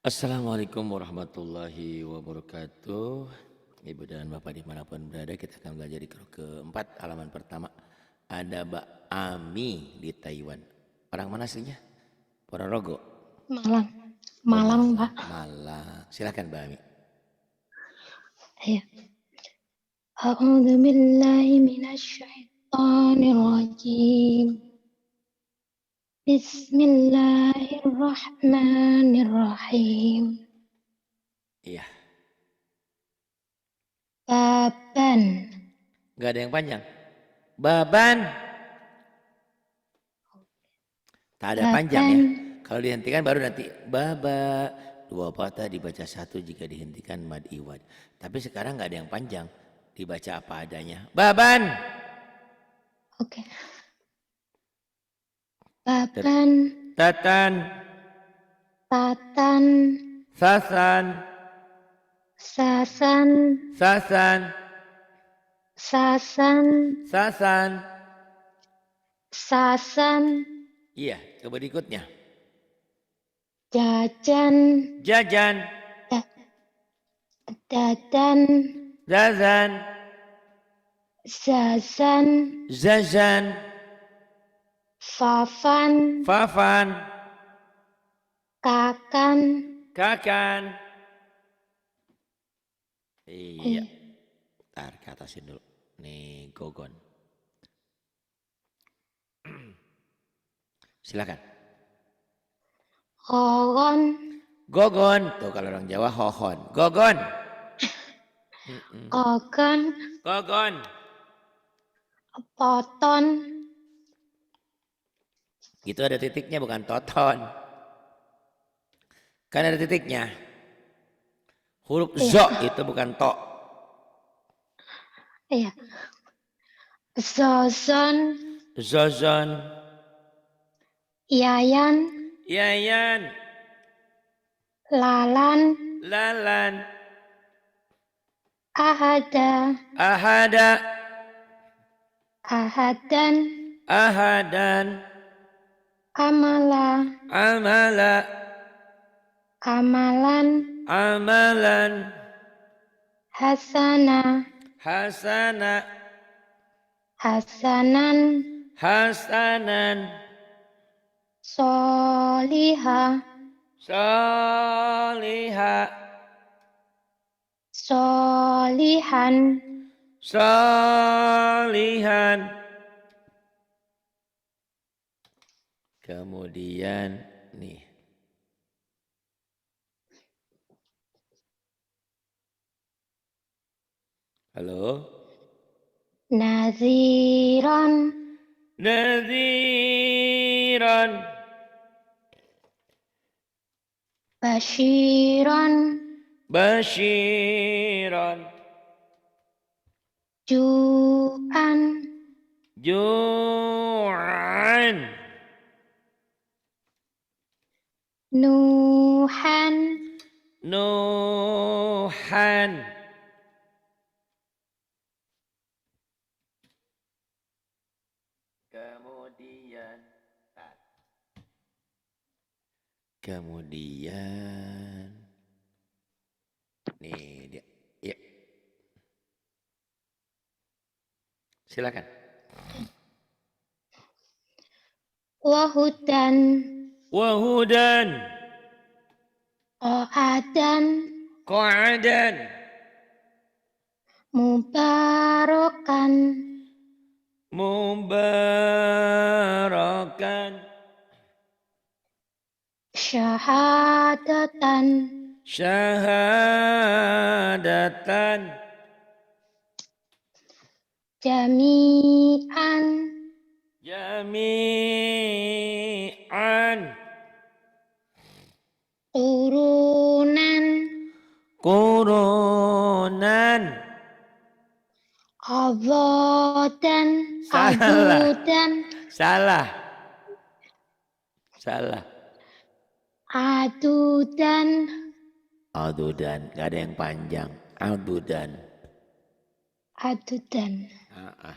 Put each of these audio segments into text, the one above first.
Assalamualaikum warahmatullahi wabarakatuh. Ibu dan Bapak dimanapun berada, kita akan belajar di keempat halaman pertama. Ada Mbak Ami di Taiwan. Orang mana aslinya? Ponorogo. Malang. Oh, Malang, Pak. Malang. Silakan Mbak Ami. Ya. A'udzu billahi minasy syaithanir rajim. Bismillahirrahmanirrahim. Iya. Baban. Gak ada yang panjang. Baban. Tak ada panjang ya. Kalau dihentikan baru nanti baba. Dua patah dibaca satu jika dihentikan mad iwad. Tapi sekarang nggak ada yang panjang. Dibaca apa adanya. Baban. Oke. Baban. Tatan. Tatan. Sasan. Sasan. Sasan. Sasan. Sasan. Sasan. Iya, coba berikutnya. Jajan. Jajan. Dadan. Zazan. Zazan. Zazan. Fafan. Fafan. Kakan. Kakan. Iya. Ntar ke atasin dulu. Nih gogon. Silakan. Hohon. Gogon. Tuh kalau orang Jawa hohon. Gogon. Kogon. Gogon. Poton. Itu ada titiknya bukan toton. Kan ada titiknya. Huruf zo itu bukan to. Iya. Zozon. Zozon. Yayan. Yayan. Lalan. Lalan. Ahada. Ahada. Ahadan. Ahadan. Amala. Amala. Amalan. Amalan. Hasana. Hasana. Hasanan. Hasanan. Soliha. Soliha. Solihan. Solihan. Kemudian nih. Halo. Naziran. Naziran. Bashiran. Bashiran. Ju'an. Ju'an. Nuhan. Nuhan. Kemudian nih dia. Ya. Silakan. Wahudan. Wahudan. Qa'adan. Qa'adan. Mubarakan. Mubarakan. Syahadatan. Syahadatan. Jami'an. Jami'an. Qurunan. Qurunan. Awadan. Salah. Adudan. Salah. Salah. Adudan. Adudan. Gak ada yang panjang. Adudan. Adudan. Sabilaha.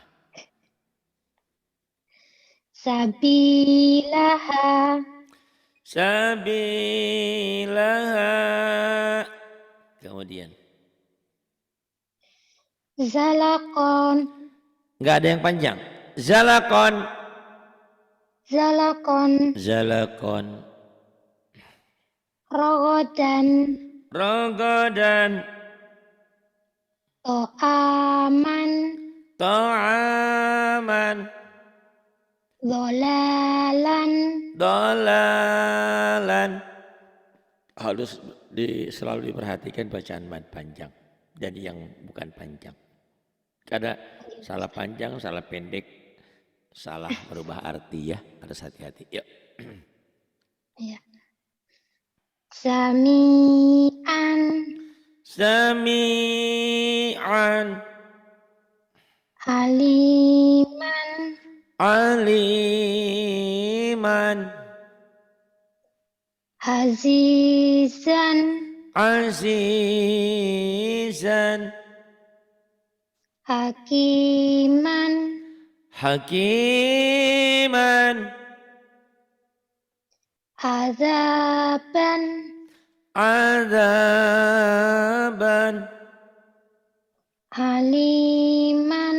Sabilaha. Sabilaha. sabilaha. Kemudian zalakon, nggak ada yang panjang. Zalakon, zalakon, zalakon, rogodan, rogodan, to'aman, to'aman, dolalan, dolalan. Harus selalu diperhatikan bacaan mad panjang dan yang bukan panjang. Karena salah panjang, salah pendek, salah merubah arti ya. Harus hati-hati. Yuk. ya. Sami'an, Sami'an, aliman, aliman, azizan, azizan, hakiman, hakiman, azaban, azaban, aliman,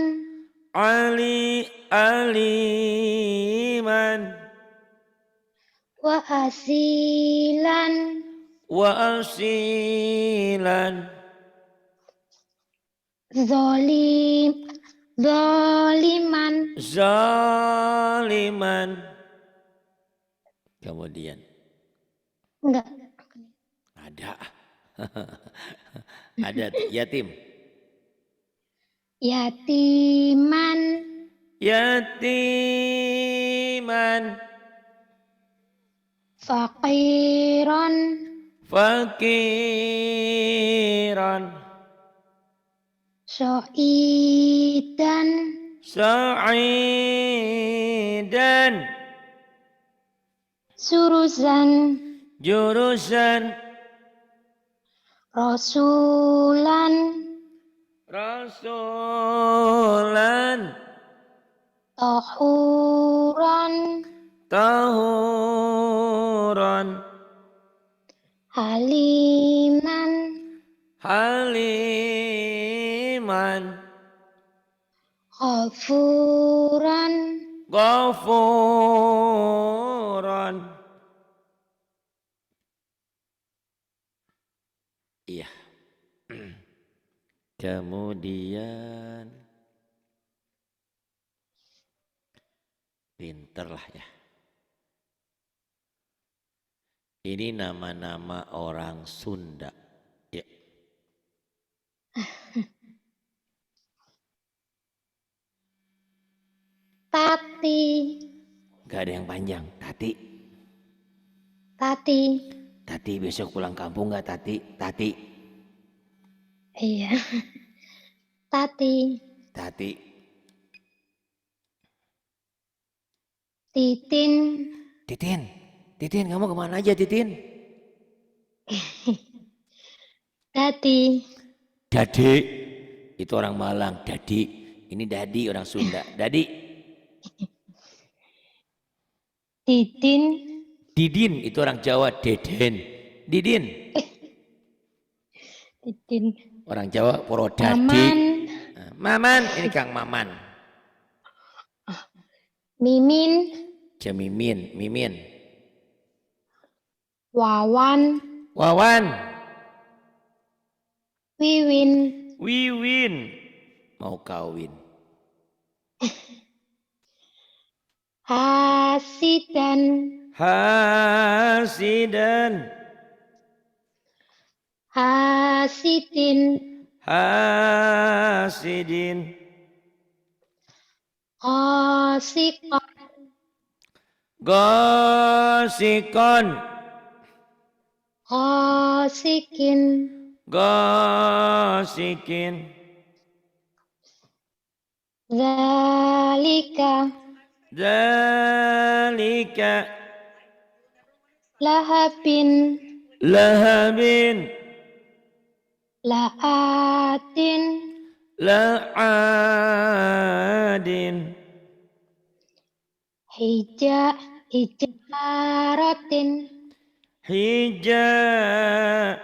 aliman, wa asilan, wa asilan, zoliman, zaliman. Kemudian enggak, ada ada yatim, yatiman, yatiman, faqiran, fakiran, syaidan, sa'idan, surusan, jurusan, rasulan, rasulan, tahuran, tahuran, haliman, haliman, ghafuran, ghafuran. Iya. Kemudian pinter lah ya. Ini nama-nama orang Sunda. Ya. tati, Gak ada yang panjang. Tati. tati, Tati besok pulang kampung gak Tati? Tati. iya, tati, Tati. titin, Titin. Titin kamu kemana aja Titin? dadi, Dadi. Itu orang Malang. Dadi. Ini Dadi orang Sunda. Dadi. didin, Didin itu orang Jawa. Deden. Didin. didin, Orang Jawa Porodadi. maman, Maman. Ini Kang Maman. mimin, Jamimin. Mimin. wawan, Wawan. wiwin, Wiwin. Mau kawin. hasidan, Hasidan. hasidin, Hasidin. qasikon, Gosikon. qasikin, Gosikin. zalika, Zalika. lahabin, Lahabin. laatin, La'adin. hijaratin, hijaratin.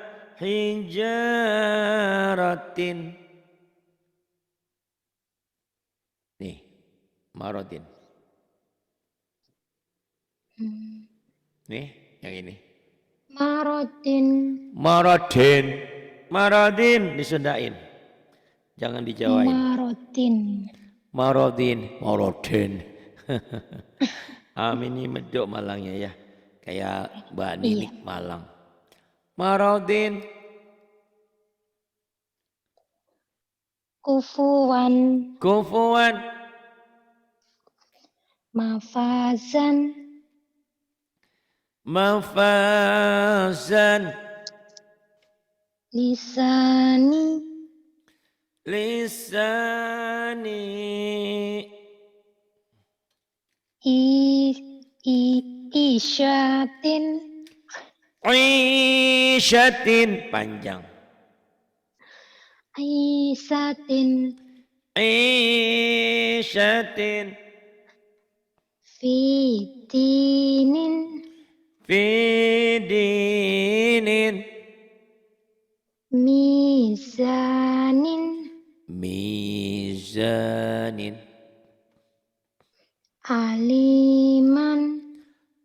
Nih, marotin. Nih, yang ini. Marotin. Marodin. Marodin disundain. Jangan dijawain. Marotin. Marodin. Marodin. Amin ini medok Malangnya ya. Kayak Mbak Nini Malang. Marodin. Kufuwan. Kufuwan. Mafazan. Mafazan. Lisani. Lisani. Isyatin. Isyatin. Panjang. Aisatin. Isyatin. Fitinin. Fidinin. Mizanin. Mizanin. Aliman.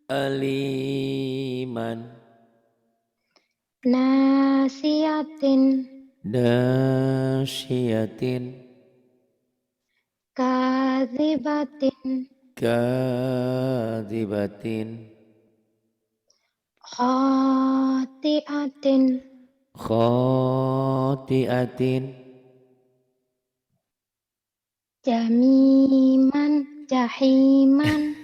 Aliman. Nasiyatin. Nasyiatin. Kadzibatin. Kadzibatin. Khati'atin. Khotiatin. Jamiman. Jahiman.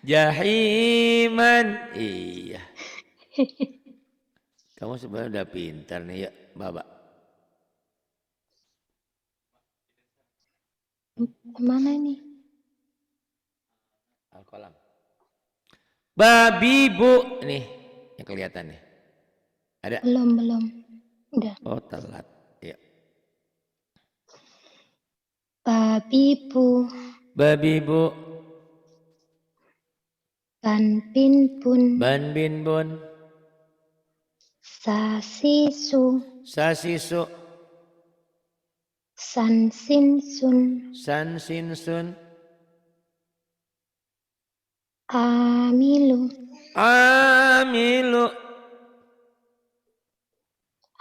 Jahiman. Iya. Kamu sebenarnya udah pintar nih ya, Bapak. Mana ini? Al-Qalam. Babi bu. Nih, yang kelihatan nih. Ada? Belum. Udah. Oh, telat. Ya. Babibu. Babi bu. Banbinbun. Ban bin bun. Sasisu. Sasisu. Sansinsun. San sin sun. Amilu. Amilu.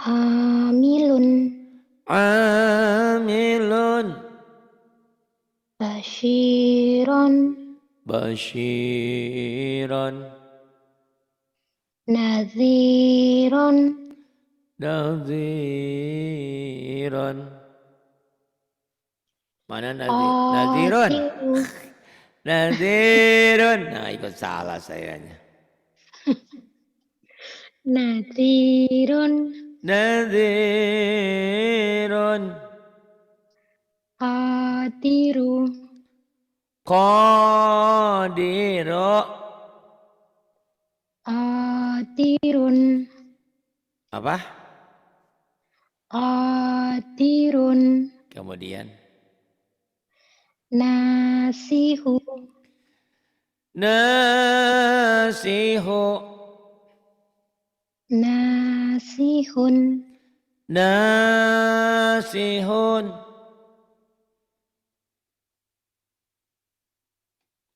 Amilun. Amilun. Basyiron. Basyiron. Nadhiron. Nadhiron. Mana nadhiron? Qasiru. Nadhirun. Nah, ikut salah sayanya. Nadhirun. Nadhirun. Qadiru. Qadiru. Qadirun. Apa? Qadirun. Kemudian Nasihu. nasihu. Nasihun. Nasihun.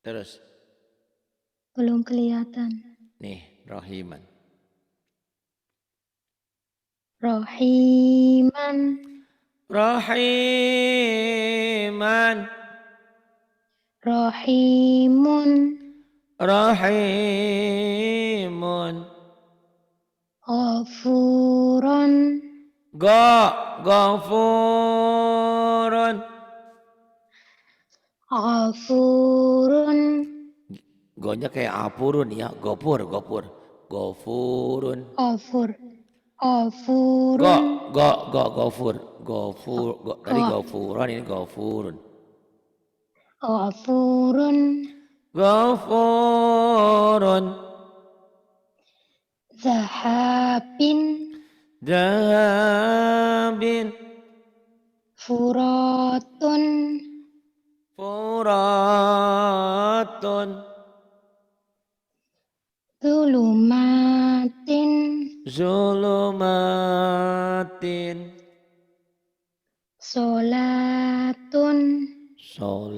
Terus. Belum kelihatan. Nih, Rahiman. Rohiman. Rahiman. Rohimun. Rahimun. Ghafuron. Ghafurun. Ghafurun. Gonya kayak apurun ya, gopur. Gofurun. Ghafur. Ghafurun. Gofur. Tadi gofurun, ini gofurun. Ghafurun. Gofurun. Zahabin. Dahabin. Furatun. Furatun. zulumatin, zulumatin, solatun, solatun,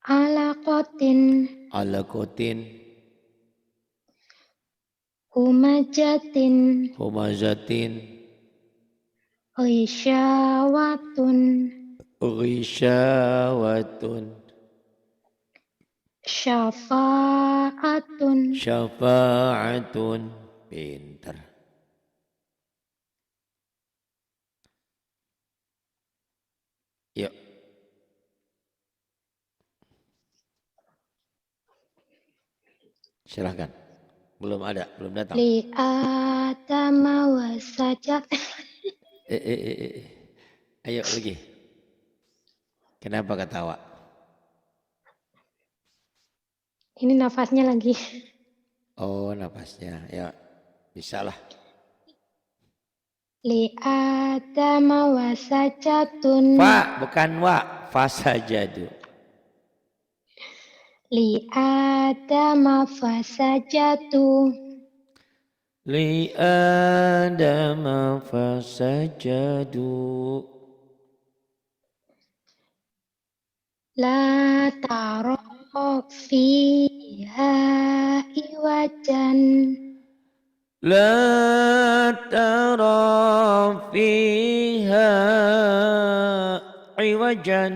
alaqatin, alaqatin, humajatin, humazatin, ghisyawatun, ghisyawatun, syafa'atun, syafa'atun. Pinter. Yuk, silahkan. Belum ada, belum datang. li adama wasajat. Ayo lagi. Kenapa ketawa? Ini nafasnya lagi. Oh, napasnya. Ya, bisa lah. Li adama wasajatun. Fa, bukan wa. Fasajadu. Li adama fasajatu. Li adama fasajadu. La taro fiha iwajan. La tara fiha iwajan.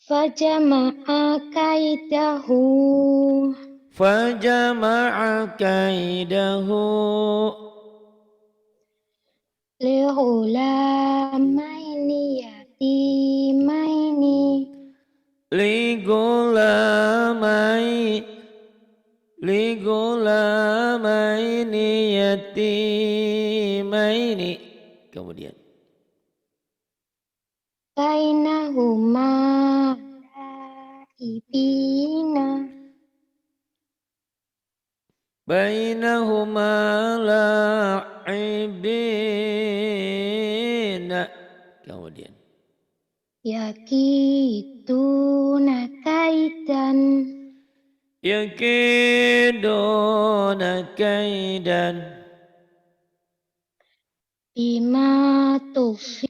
Fajama'a kaidahu. Fajama'a kaidahu. Li'ulamaini yatimaini. Ligulamaini yatimaini. Kemudian Bainahuma ibina. bainahuma la'ibina. Kemudian Yakiduna kaidan. yakiduna kaidan. Bima tufizuna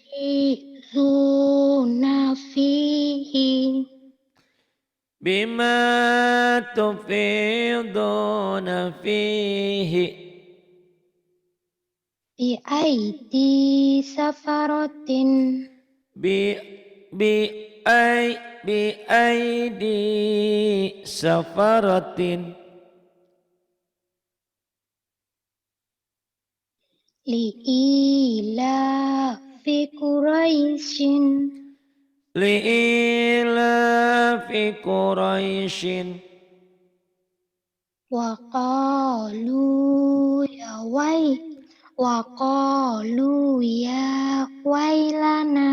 fihi. Bima tufiduna fihi. Bi aidi safarotin. Bi aidi safaratin. Li ila fi Quraisyin. Li ila fi Quraisyin. Wa qalu ya wailana.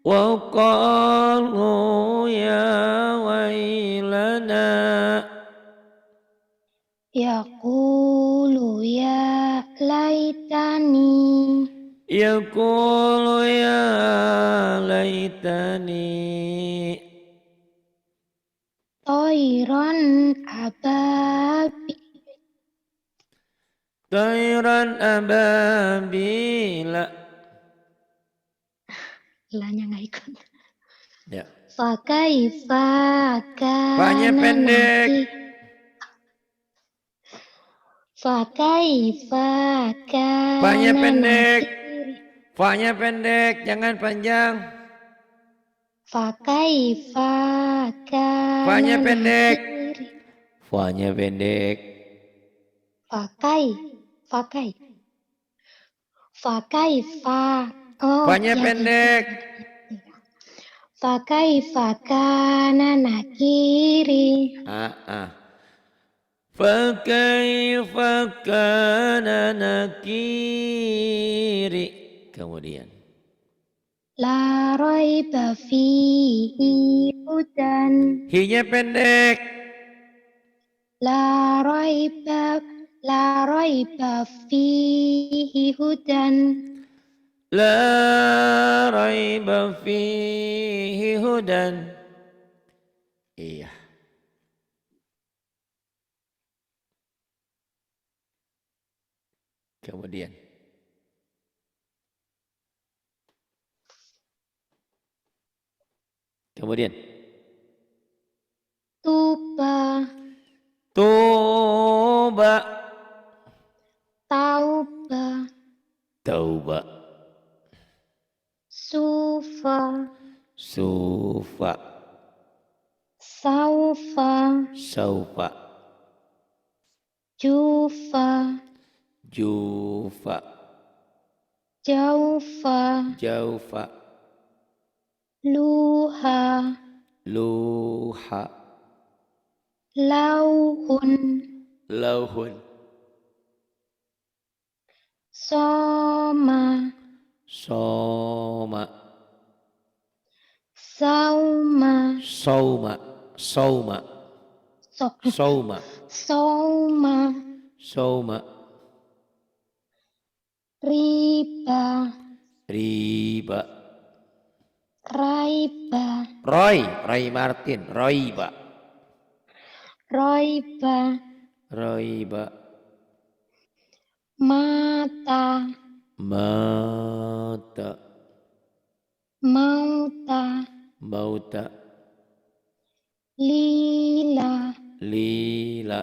Wa qalu ya wailana. Yaqulu ya laitani. Yaqulu ya laitani. Toiron ababi. Tairan ababila. Lanya nggak ikut. Ya. Fakaifa Fanya kana pendek. nakir. Fakaifa Fanya kana pendek. nakir. Fanya pendek, jangan panjang. Fakaifa Fanya kana pendek. nakir. Fanya pendek. Fakaifa. Oh, Fanya ya pendek. gitu. Fakaifa kana nakiri. Fakaifa kana nakiri. Kemudian La raiba fihi hudan. hinya pendek. La raiba fihi hudan. La raiba fihi hudan. Iya. Kemudian. Kemudian. Tuba. Tuba. Tauba. Tauba. Sufa. Sufa. Saufa. Saufa. Jufa. Jufa. Jaufa. Jaufa. Luha. Luha. Lauhun. Lauhun. Soma. Soma. Sauma. Sauma. Sauma. So, Sauma. Soma. Sauma. Riba. Riba. Raiba. Roy Martin. Roiba. Roiba. Roiba. Mata. Mata. Mauta. Mauta. Lila. Lila.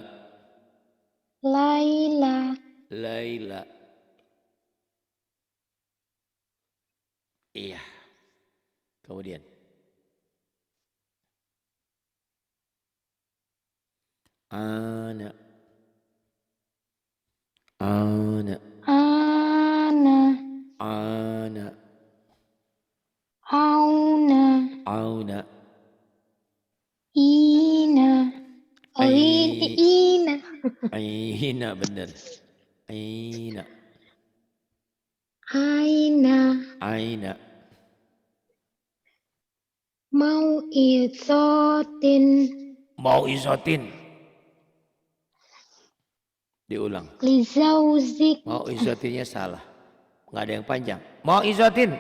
Laila. Laila. Iya. Kemudian. Ana. Ana. Ana. Ana. Auna. Auna. Ina. Oh ini Ai. Ina. Aina bener. Aina. Aina. Aina. Mau izotin. Mau isotin. Diulang. Lizauzik. Mau isotinnya salah. Nggak ada yang panjang. Mau isotin.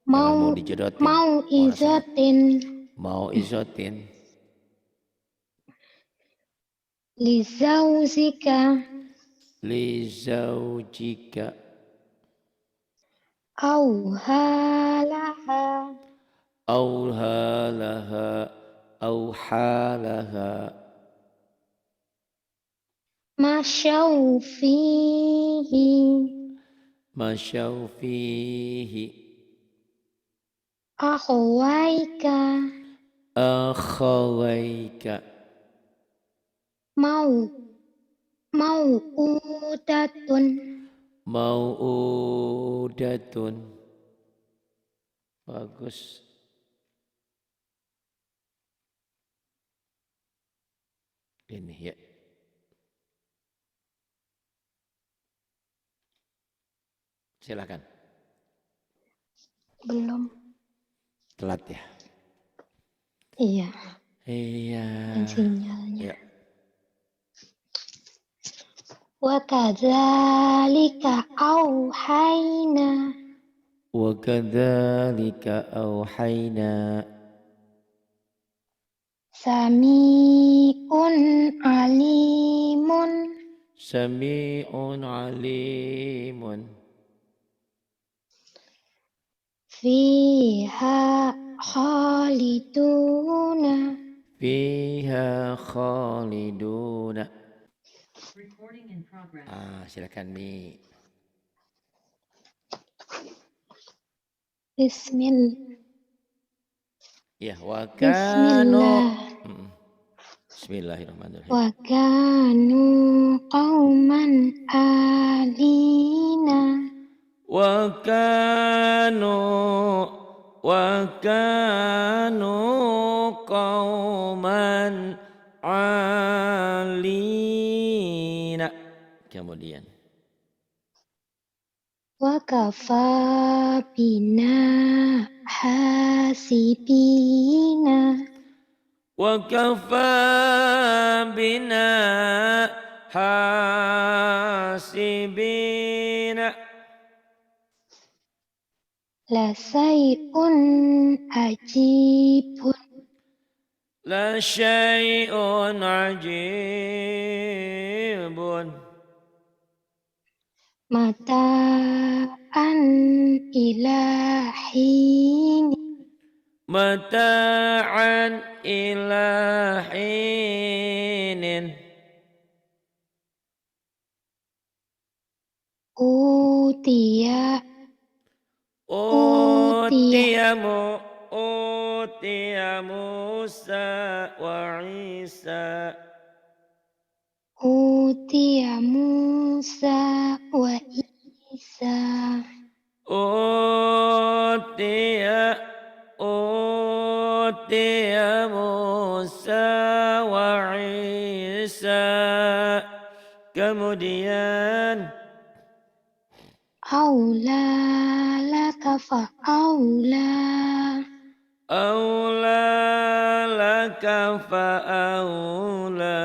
Jangan mau dijodotin. Mau izotin. Mau isotin. Lizauzika. Lizaujika. Auhalaha. Auhalaha. Auhalaha. Masyau fihi. Masyau fihi. Akhwaika. Akhawaika. Mau'udatun. Mau'udatun. Bagus. Ini ya. Silakan. Belum. Telat ya. Iya. Iya. Dan sinyalnya. Ya. Wa kadzalika auhayna. Wa kadzalika auhayna. Sami'un alimun. Sami'un alimun. Fiha khaliduna. Fiha khaliduna. Recording in progress. Silakan Mi. Bismillah. Ya, wa kanu. Bismillahirrahmanirrahim. Wa kanu qauman alina. Wa kanu qauman alina. Kemudian. Wa kafa bina hasibina. Wa kafa bina hasibina. La syai'un ajibun. La syai'un ajibun. Mata'an ila hin. Mata'an ila hinin. Utiya Utiya Musa wa Isa. Utiya Musa wa Isa. Utiya Musa wa Isa. Kemudian Aula laka fa'aula. Aula laka fa'aula.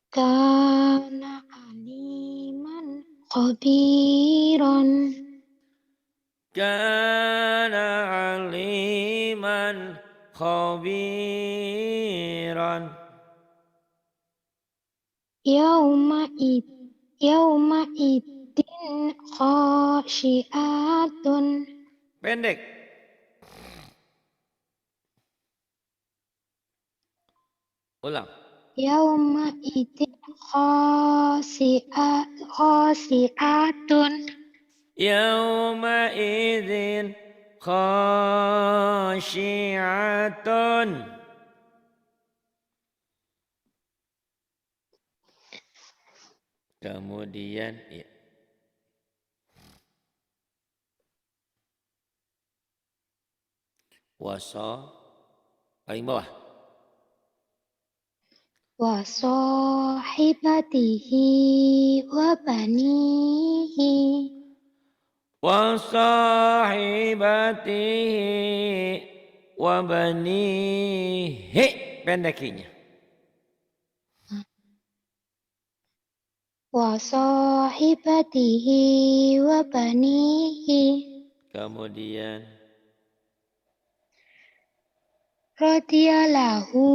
Kana aliman khabiran. Kana aliman khabiran. Yauma idin khasyiatun. Pendek. Ulang. Yauma idin khasyiatun. Yauma idzin khasyi'atun. Kemudian ya. Wasa paling bawah. Wa sahibatihi wa banihi. Wa sahibatihi wa banihi. Pendekinya. Wa sahibatihi wa banihi. Kemudian Radiyallahu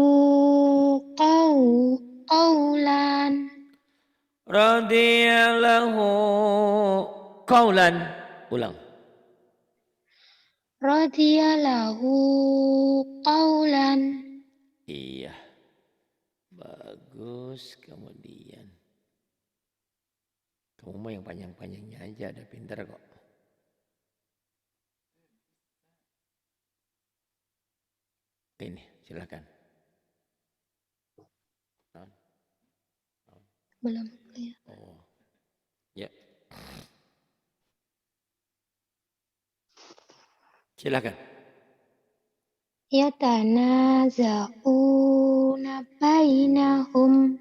qawlan. radiyallahu qaulan. Ulang. Radiyallahu qawlan. Iya. Bagus. Kemudian kamu mah yang panjang-panjangnya aja, ada pinter kok. Ini, silakan. Belum ya. Oh, ya. Silakan. Yatanaza'una bainahum.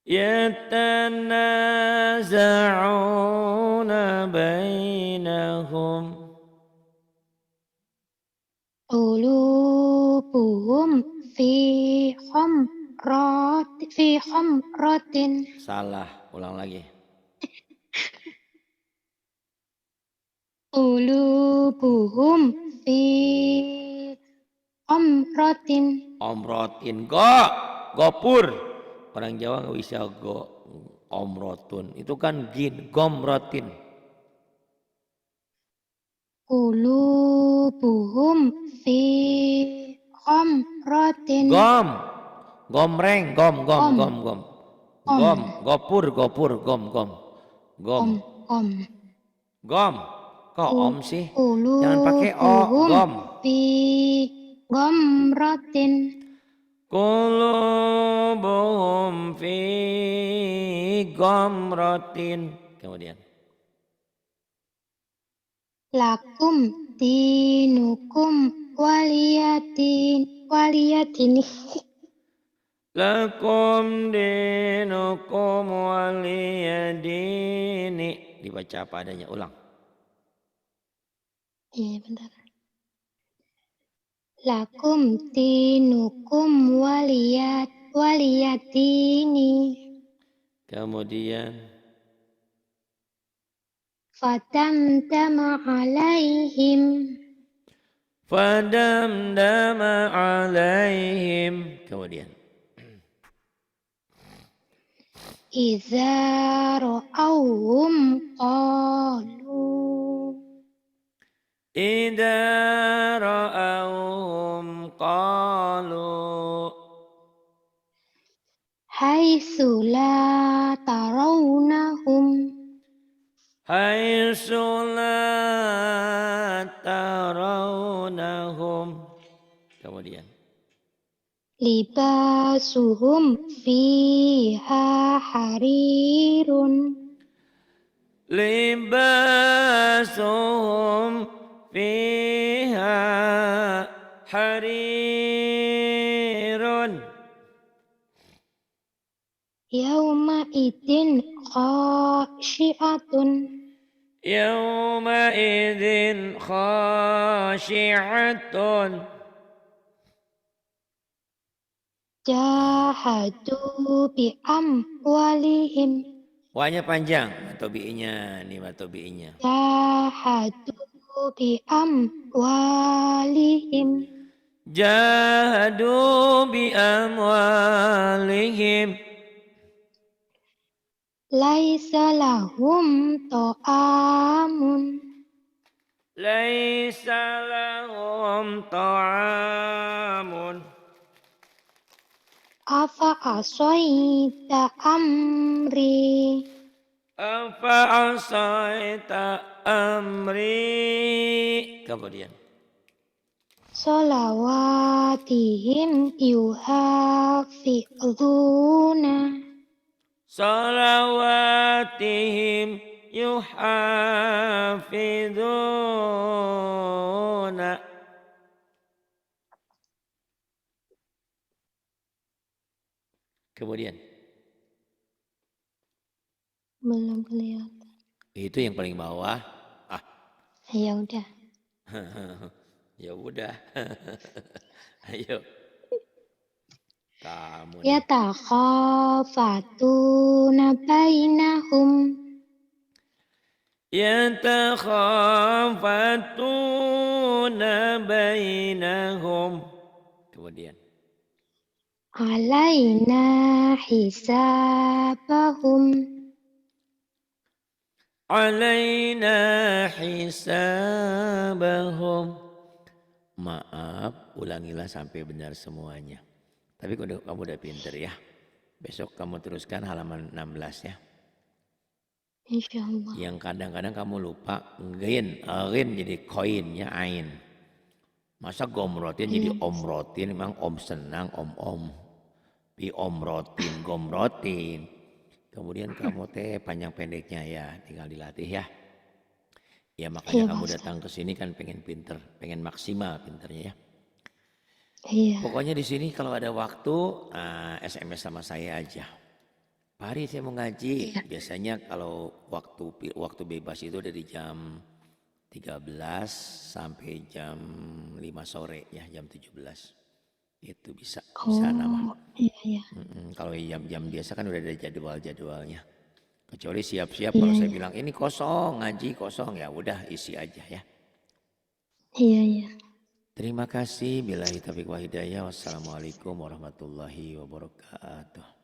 Yatanaza'una bainahum. Qulubuhum fi khamratin. Salah, ulang lagi. Qulubuhum fi khamratin. Omrotin, gopur. Orang Jawa nggak bisa omrotun. Itu kan gomrotin. Qulubuhum fi khamratin. Gomreng, gom. Gopur, gom. Om. Gom. Kok om sih? Jangan pakai o, Qulubuhum gom. fi ghamratin. Qulubuhum fi gomrotin. Kemudian. Lakum dinukum waliyatini. Lakum dinukum waliyadini. Dibaca apa adanya, ulang. Iya, bentar. Lakum dinukum waliyatini. Kemudian Fatamtama alaihim. Fadamdama alaihim. Kemudian. Iza ra'awhum qalu. Idza ra'awhum qalu. Haitsu la tarawnahum. Haitsu la tarawnahum. Kemudian. Libasuhum fiha harirun. Libasuhum fiha harirun. Yauma idin khasyi'atun. Yawma idzin khashi'atun. Jahadu bi amwalihim. Wanya panjang, matobi'inya nih matobi'inya. Jahadu bi amwalihim. Jahadu bi amwalihim. Laisa lahum ta'amun. Laisa lahum ta'amun. Afa asaita amri. Afa asaita amri. Kemudian. Solawatihim yuhafidhuna. Salawatihim yuhafidhuna. Kemudian. Belum kelihatan. Itu yang paling bawah. Ah, Ya udah. ya udah. Ayo. Kamu nih. Yatakhafatuna bainahum. Yatakhafatuna bainahum. Kemudian. Alaina hisabahum. Alaina hisabahum. Maaf, ulangilah sampai benar semuanya. Tapi kamu udah pinter ya. Besok kamu teruskan halaman 16 ya. Insyaallah. Yang kadang-kadang kamu lupa ngin jadi koin ya ain. Masa gomrotin jadi omrotin, memang om senang om. Pi omrotin gomrotin. Kemudian kamu teh panjang pendeknya ya, tinggal dilatih ya. Ya makanya Iya, kamu Mas. datang ke sini kan pengen pinter, pengen maksimal pinternya ya. Iya. Pokoknya di sini kalau ada waktu SMS sama saya aja. Pak Hari saya mau ngaji. Iya. Biasanya kalau waktu bebas itu dari jam 13 sampai jam 5 sore ya, jam 17. Itu bisa nama. Iya. Kalau jam-jam biasa kan udah ada jadwalnya. Kecuali siap-siap kalau saya bilang ini kosong, ngaji kosong, ya udah isi aja ya. Iya. Terima kasih. Billahi taufiq wa hidayah. Wassalamualaikum warahmatullahi wabarakatuh.